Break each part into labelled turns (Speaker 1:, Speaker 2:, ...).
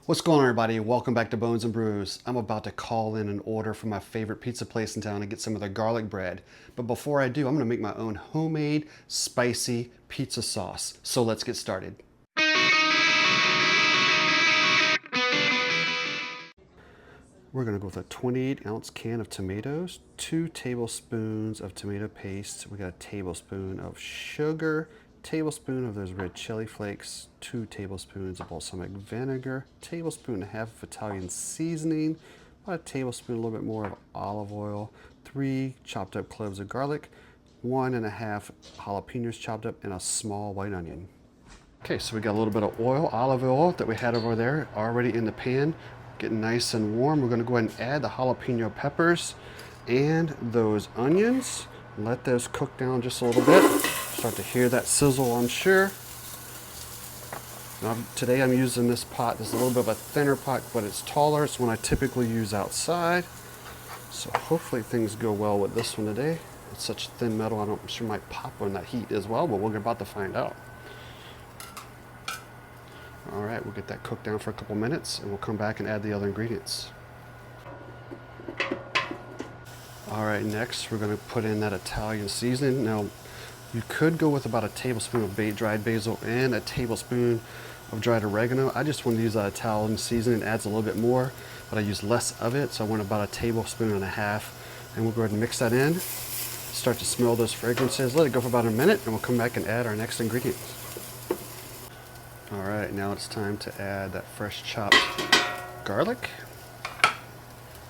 Speaker 1: What's going on, everybody? Welcome back to Bones and Brews. I'm about to call in an order from my favorite pizza place in town and get some of their garlic bread. But before I do, I'm gonna make my own homemade spicy pizza sauce. So let's get started. We're gonna go with a 28-ounce can of tomatoes, 2 tablespoons of tomato paste. We got a tablespoon of sugar, tablespoon of those red chili flakes, 2 tablespoons of balsamic vinegar, tablespoon and a half of Italian seasoning, about a tablespoon, a little bit more of olive oil, 3 chopped up cloves of garlic, 1.5 jalapeños chopped up, and a small white onion. Okay, so we got a little bit of oil, olive oil that we had over there already in the pan, getting nice and warm. We're gonna go ahead and add the jalapeno peppers and those onions. Let those cook down just a little bit. Start to hear that sizzle, I'm sure. Now, today I'm using this pot. This is a little bit of a thinner pot, but it's taller. It's one I typically use outside. So hopefully things go well with this one today. It's such thin metal, I'm sure it might pop on that heat as well, but we're about to find out. All right, we'll get that cooked down for a couple minutes and we'll come back and add the other ingredients. All right, next we're gonna put in that Italian seasoning. Now, you could go with about a tablespoon of dried basil and a tablespoon of dried oregano. I just want to use that Italian seasoning. It adds a little bit more, but I use less of it, so I want about a tablespoon and a half. And we'll go ahead and mix that in. Start to smell those fragrances. Let it go for about a minute, and we'll come back and add our next ingredients. All right, now it's time to add that fresh chopped garlic.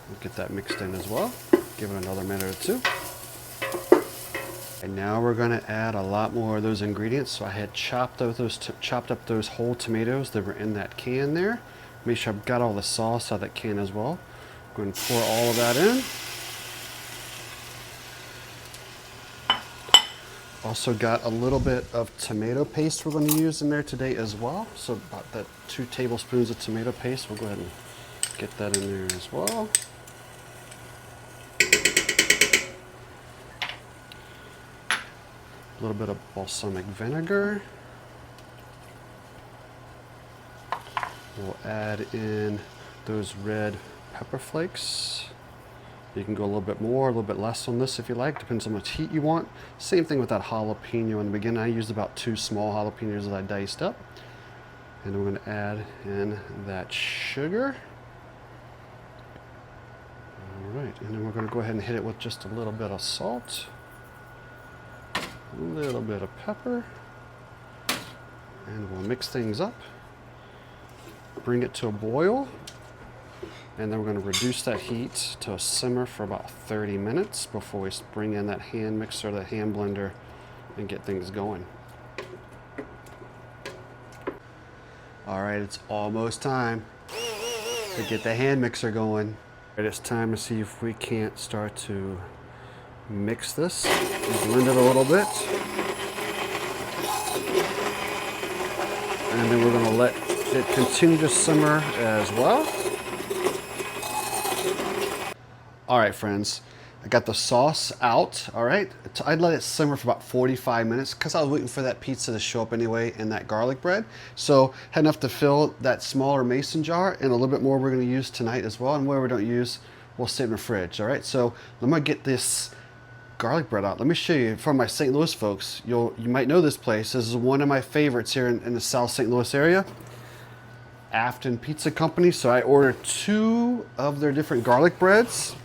Speaker 1: We'll get that mixed in as well. Give it another minute or two. And now we're going to add a lot more of those ingredients. So I had chopped up those whole tomatoes that were in that can there. Make sure I've got all the sauce out of that can as well. I'm going to pour all of that in. Also got a little bit of tomato paste we're going to use in there today as well. So about that 2 tablespoons of tomato paste. We'll go ahead and get that in there as well. A little bit of balsamic vinegar. We'll add in those red pepper flakes. You can go a little bit more, a little bit less on this if you like, depends on how much heat you want. Same thing with that jalapeno in the beginning. I used about 2 small jalapenos that I diced up. And we're going to add in that sugar. All right, and then we're going to go ahead and hit it with just a little bit of salt. A little bit of pepper, and we'll mix things up, bring it to a boil, and then we're going to reduce that heat to a simmer for about 30 minutes before we bring in that hand mixer, that hand blender, and get things going. All right, it's almost time to get the hand mixer going. It's time to see if we can't start to mix this, blend it a little bit, and then we're going to let it continue to simmer as well. All right, friends, I got the sauce out. All right, I'd let it simmer for about 45 minutes because I was waiting for that pizza to show up anyway and that garlic bread. So had enough to fill that smaller mason jar, and a little bit more we're going to use tonight as well, and whatever we don't use, we'll save in the fridge. All right, so I'm going to get this garlic bread out. Let me show you from my St. Louis folks. You might know this place. This is one of my favorites here in the South St. Louis area. Afton Pizza Company. So I ordered 2 of their different garlic breads.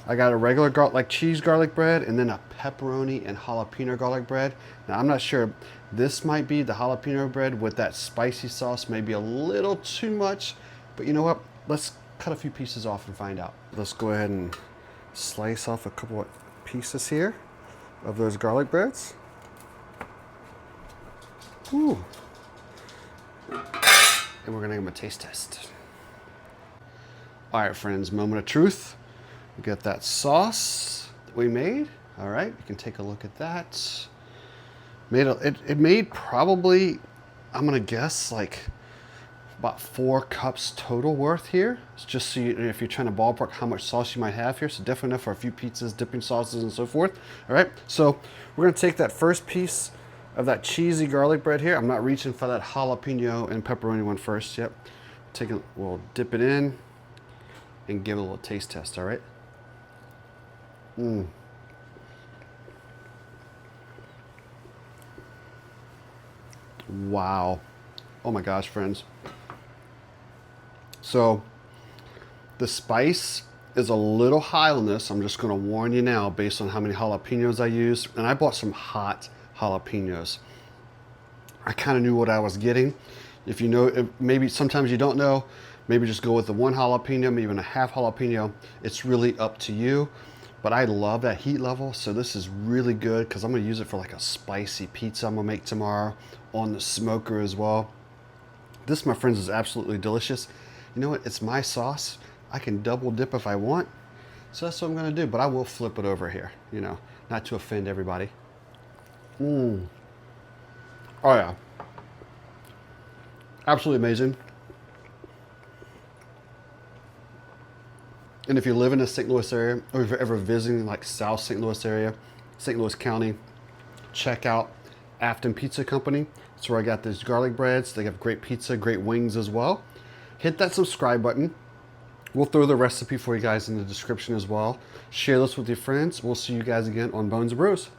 Speaker 1: I got a regular like cheese garlic bread and then a pepperoni and jalapeno garlic bread. Now I'm not sure. This might be the jalapeno bread with that spicy sauce, maybe a little too much, but you know what? Let's cut a few pieces off and find out. Let's go ahead and slice off a couple of pieces here of those garlic breads. Ooh. And we're gonna give them a taste test. All right, friends, moment of truth. We got that sauce that we made. All right, you can take a look at that. It made probably, I'm gonna guess, like about 4 cups total worth here. It's just so if you're trying to ballpark how much sauce you might have here. So definitely enough for a few pizzas, dipping sauces, and so forth. All right, so we're gonna take that first piece of that cheesy garlic bread here. I'm not reaching for that jalapeno and pepperoni one first. Yep. we'll dip it in and give it a little taste test, all right? Wow. Oh my gosh, friends. So the spice is a little high on this. I'm just gonna warn you now based on how many jalapenos I used. And I bought some hot jalapenos. I kind of knew what I was getting. If you know, maybe sometimes you don't know, maybe just go with the 1 jalapeno, maybe even a half jalapeno. It's really up to you. But I love that heat level, so this is really good because I'm gonna use it for like a spicy pizza I'm gonna make tomorrow on the smoker as well. This, my friends, is absolutely delicious. You know what, it's my sauce. I can double dip if I want. So that's what I'm gonna do, but I will flip it over here, you know, not to offend everybody. Oh yeah. Absolutely amazing. And if you live in the St. Louis area, or if you're ever visiting like South St. Louis area, St. Louis County, check out Afton Pizza Company. That's where I got these garlic breads. They have great pizza, great wings as well. Hit that subscribe button. We'll throw the recipe for you guys in the description as well. Share this with your friends. We'll see you guys again on Bones and Brews.